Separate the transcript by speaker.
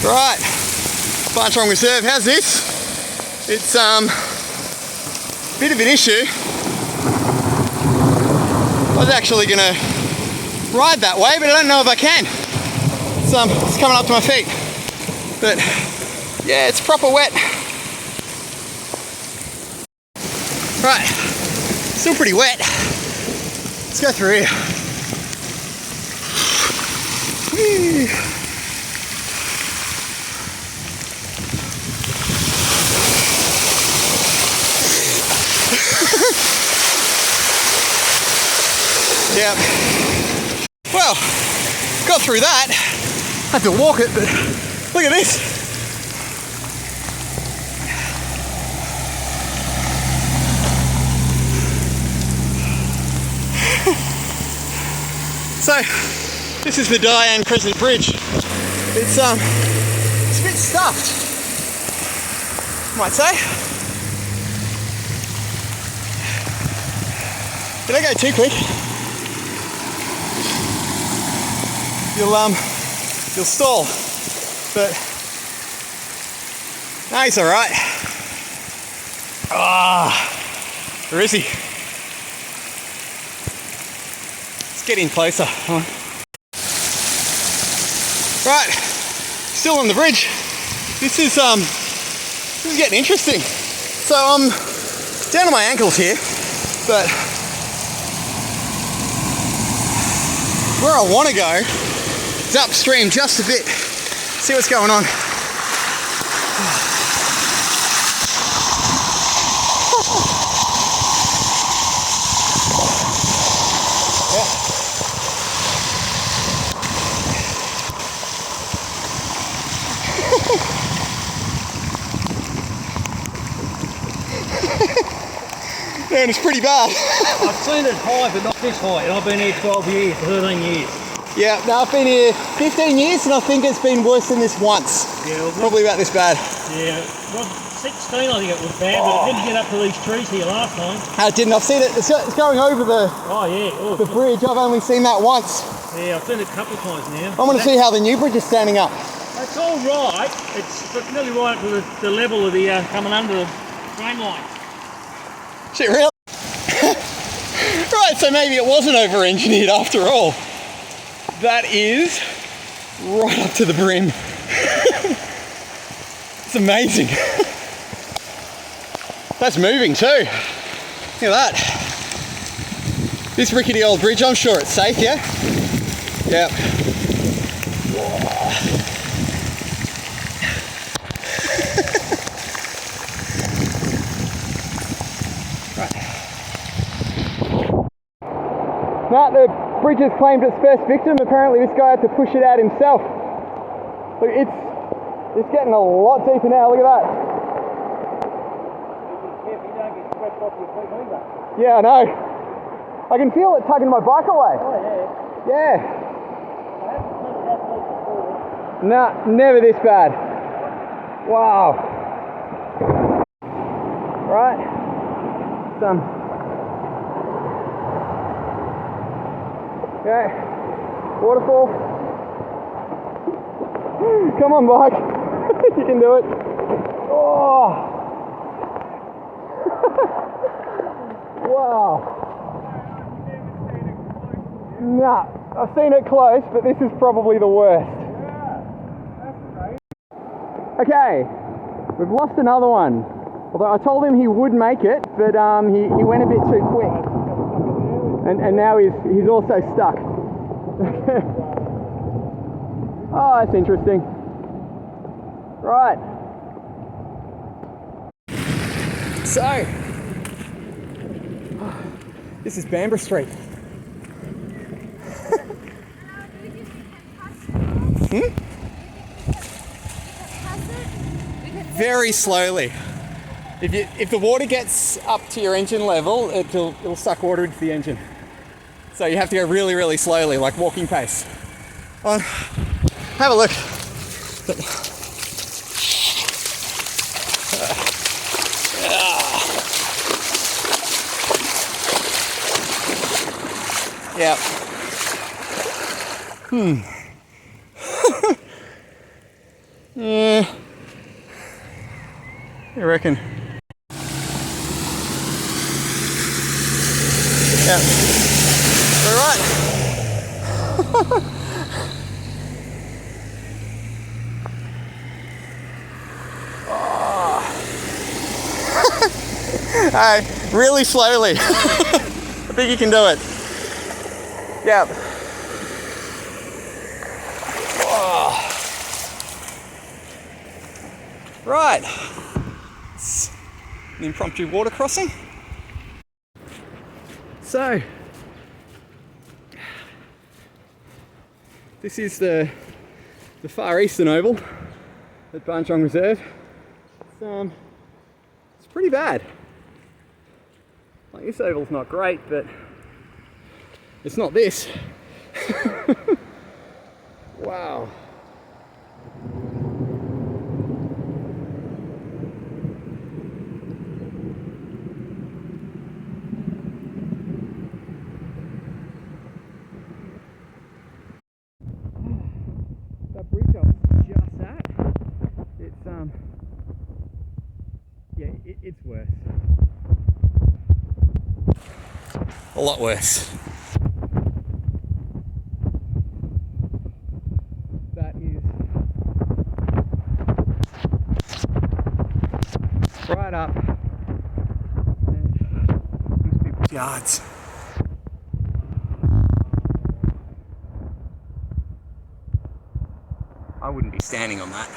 Speaker 1: Right, Barngeong Reserve, how's this? It's a bit of an issue. I was actually going to ride that way, but I don't know if I can. It's coming up to my feet. But yeah, it's proper wet. Right, still pretty wet. Let's go through here. Whee. Yep. Well, got through that. Had to walk it, but look at this. So, this is the Diane Crescent Bridge. It's a bit stuffed, you might say. Don't go too quick. You'll stall, but no, he's all right. Where is he? Let's get in closer. Right, still on the bridge. This is getting interesting. So I'm down to my ankles here, but where I want to go is upstream just a bit. See what's going on. Man, it's pretty bad.
Speaker 2: I've seen it high, but not this high, and I've been here 12 years, 13 years.
Speaker 1: Yeah, no, I've been here 15 years, and I think it's been worse than this once.
Speaker 2: Yeah, well,
Speaker 1: probably about this bad.
Speaker 2: Yeah, well, 16 I think it was bad, but it didn't get up to these trees here last time.
Speaker 1: I didn't. I've seen it. It's going over the the bridge. I've only seen that once.
Speaker 2: Yeah, I've seen it a couple of times now.
Speaker 1: I want to see how the new bridge is standing up.
Speaker 2: It's all right. It's nearly right up to the level of the coming under the train line.
Speaker 1: Shit, really? Right, so maybe it wasn't over-engineered after all. That is right up to the brim. It's amazing. That's moving too. Look at that. This rickety old bridge, I'm sure it's safe, yeah? Yep. Now the bridge has claimed its first victim. Apparently this guy had to push it out himself. Look, it's getting a lot deeper now. Look at that. Yeah, I know. I can feel it tugging my bike away.
Speaker 2: Oh
Speaker 1: yeah. Nah, never this bad. Wow. Right. Okay, waterfall. Come on, bike. You can do it. Oh. Wow. Nah, I've seen it close, but this is probably the worst. Okay, we've lost another one. Although I told him he would make it, but he went a bit too quick. And now he's also stuck. Oh, that's interesting. Right. So, this is Bamborough Street. Very slowly. If the water gets up to your engine level, it'll suck water into the engine. So you have to go really, really slowly, like walking pace. Have a look. Yeah. Yeah. I reckon. Yeah. All right. Hey, really slowly. I think you can do it. Yep. Oh. Right. It's an impromptu water crossing. So, this is the far eastern oval at Barngeong Reserve. It's pretty bad. Like, this oval's not great, but it's not this. Wow. That bridge I was just at, it's yeah, it's worse. A lot worse. That is right up into people's yards. I wouldn't be standing on that.